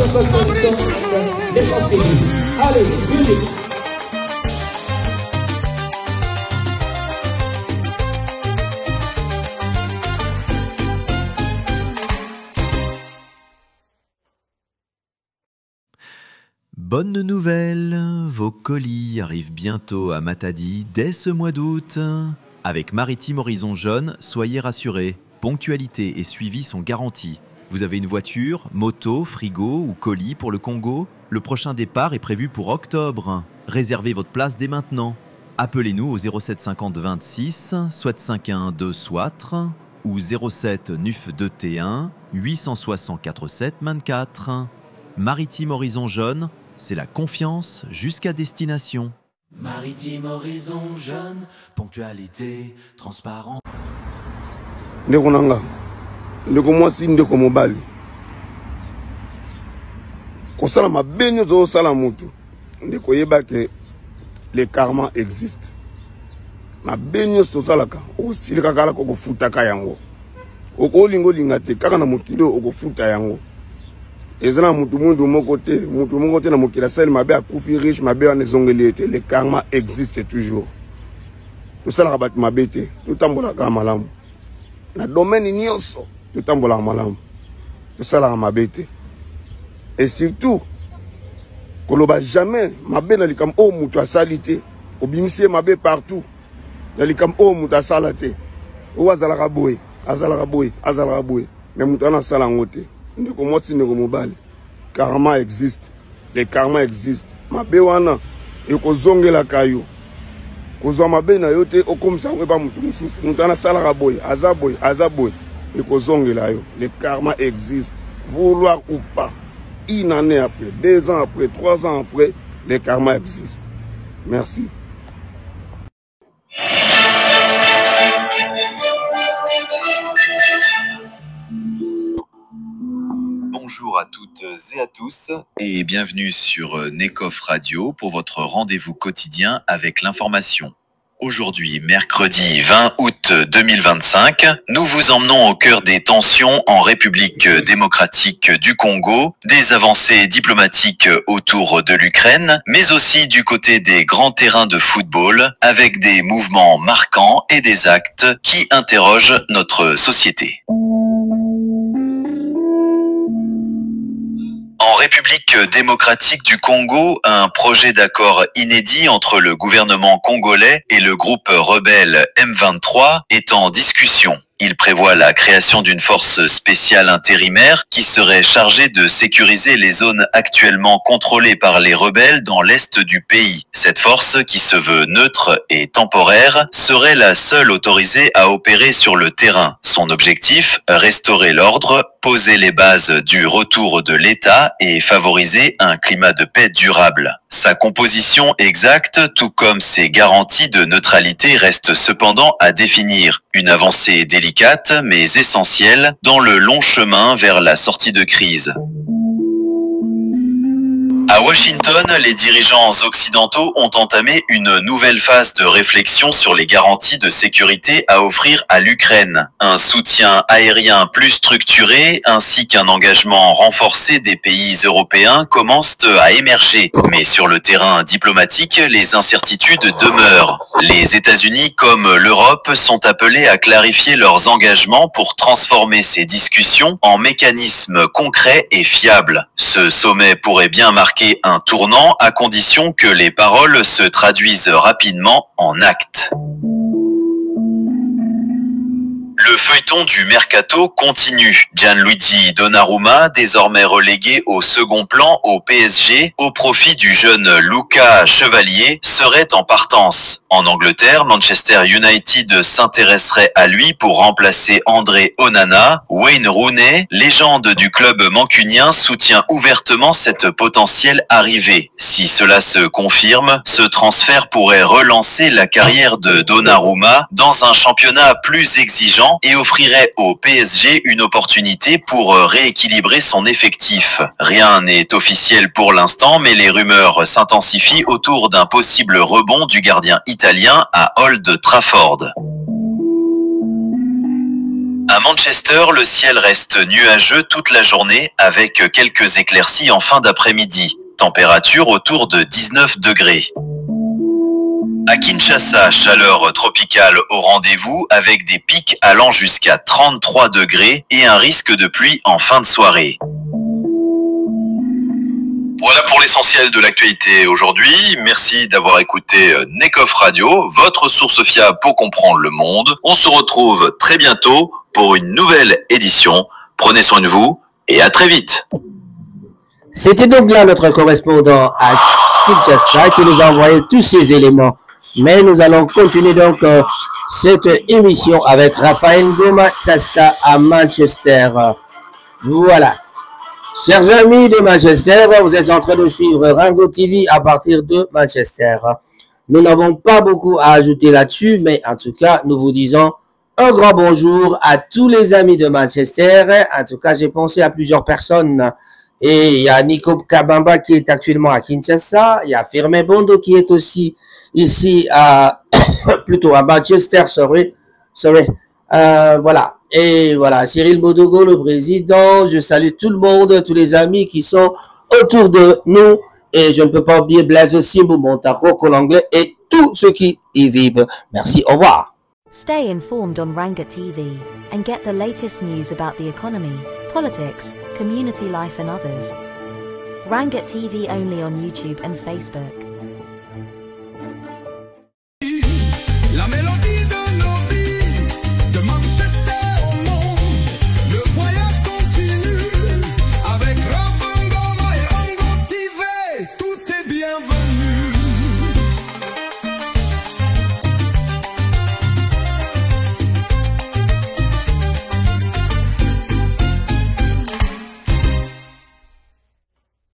encore solution, les conseillers. Allez, musique. Bonne nouvelle, vos colis arrivent bientôt à Matadi dès ce mois d'août. Avec Maritime Horizon Jaune, soyez rassurés, ponctualité et suivi sont garantis. Vous avez une voiture, moto, frigo ou colis pour le Congo? Le prochain départ est prévu pour octobre. Réservez votre place dès maintenant. Appelez-nous au 07 50 26 751 2 Soitre ou 07 9 2 T1 864 7 24. Maritime Horizon Jaune, c'est la confiance jusqu'à destination. Maritime Horizon Jaune, ponctualité, transparence. Ndeko nanga, ndeko mwasi ndeko mobali. Kosala mabenyo zo sala mutu. Ndeko yeba ke le karma existe. Mabenyo so salaka, o silika kala ko futa ka yango. Oko lingo lingate kaka na mokilo oko futa yango. Ezana mutu moko te na mokila sel mabe akufi riche mabe wana ezongeli te, le karma existe toujours. Tout ça la rabat mabete, tout tambola ka malamu. Na domaine nyonso, tout tambola malamu. Tout ça la mabete. Et surtout, koloba jamais mabe na likam o mutu asalite, obimisi mabe partout. Na likam o mutu asalate. O azalaka boy, azalaka boy. Mais mutu ana sala ngote. Ndeko mwasi ndeko mobali. Karma existe. Le karma existe. Mabe wana ekozongela kayo. Kozwa mabe na yo te okomisa ngeba mutu mususu. Mutu ana salaka boy, azaboy. Ekozongela yo. Le karma existe. Vouloir ou pas. Une année après, 2 ans après, 3 ans après, le karma existe. Merci. Bonjour à toutes et à tous et bienvenue sur Nekof Radio pour votre rendez-vous quotidien avec l'information. Aujourd'hui, mercredi 20 août 2025, nous vous emmenons au cœur des tensions en République démocratique du Congo, des avancées diplomatiques autour de l'Ukraine, mais aussi du côté des grands terrains de football, avec des mouvements marquants et des actes qui interrogent notre société. En République démocratique du Congo, un projet d'accord inédit entre le gouvernement congolais et le groupe rebelle M23 est en discussion. Il prévoit la création d'une force spéciale intérimaire qui serait chargée de sécuriser les zones actuellement contrôlées par les rebelles dans l'est du pays. Cette force, qui se veut neutre et temporaire, serait la seule autorisée à opérer sur le terrain. Son objectif, restaurer l'ordre, poser les bases du retour de l'État et favoriser un climat de paix durable. Sa composition exacte, tout comme ses garanties de neutralité, reste cependant à définir. Une avancée délicate mais essentielle dans le long chemin vers la sortie de crise. À Washington, les dirigeants occidentaux ont entamé une nouvelle phase de réflexion sur les garanties de sécurité à offrir à l'Ukraine. Un soutien aérien plus structuré ainsi qu'un engagement renforcé des pays européens commencent à émerger. Mais sur le terrain diplomatique, les incertitudes demeurent. Les États-Unis comme l'Europe sont appelés à clarifier leurs engagements pour transformer ces discussions en mécanismes concrets et fiables. Ce sommet pourrait bien marquer un tournant à condition que les paroles se traduisent rapidement en actes. Le feuilleton du Mercato continue. Gianluigi Donnarumma, désormais relégué au second plan au PSG, au profit du jeune Luca Chevalier, serait en partance. En Angleterre, Manchester United s'intéresserait à lui pour remplacer André Onana. Wayne Rooney, légende du club mancunien, soutient ouvertement cette potentielle arrivée. Si cela se confirme, ce transfert pourrait relancer la carrière de Donnarumma dans un championnat plus exigeant et offrirait au PSG une opportunité pour rééquilibrer son effectif. Rien n'est officiel pour l'instant, mais les rumeurs s'intensifient autour d'un possible rebond du gardien italien à Old Trafford. À Manchester, le ciel reste nuageux toute la journée avec quelques éclaircies en fin d'après-midi. Température autour de 19 degrés. À Kinshasa, chaleur tropicale au rendez-vous avec des pics allant jusqu'à 33 degrés et un risque de pluie en fin de soirée. Voilà pour l'essentiel de l'actualité aujourd'hui. Merci d'avoir écouté Nekof Radio, votre source fiable pour comprendre le monde. On se retrouve très bientôt pour une nouvelle édition. Prenez soin de vous et à très vite. C'était donc là notre correspondant à Kinshasa qui nous a envoyé tous ces éléments. Mais nous allons continuer donc cette émission avec Raphaël Ngoma-Tsassa à Manchester. Voilà. Chers amis de Manchester, vous êtes en train de suivre Rango TV à partir de Manchester. Nous n'avons pas beaucoup à ajouter là-dessus, mais en tout cas, nous vous disons un grand bonjour à tous les amis de Manchester. En tout cas, j'ai pensé à plusieurs personnes. Et il y a Nico Kabamba qui est actuellement à Kinshasa. Il y a Firmin Bondo qui est aussi ici à plutôt à Manchester, voilà. Et voilà, Cyril Bodogo, le président. Je salue tout le monde, tous les amis qui sont autour de nous. Et je ne peux pas oublier Blaise Osimbo, Montaro, l'anglais et tous ceux qui y vivent. Merci, au revoir. Stay informed on Ranga TV and get the latest news about the economy, politics, community life and others. Ranga TV only on YouTube and Facebook.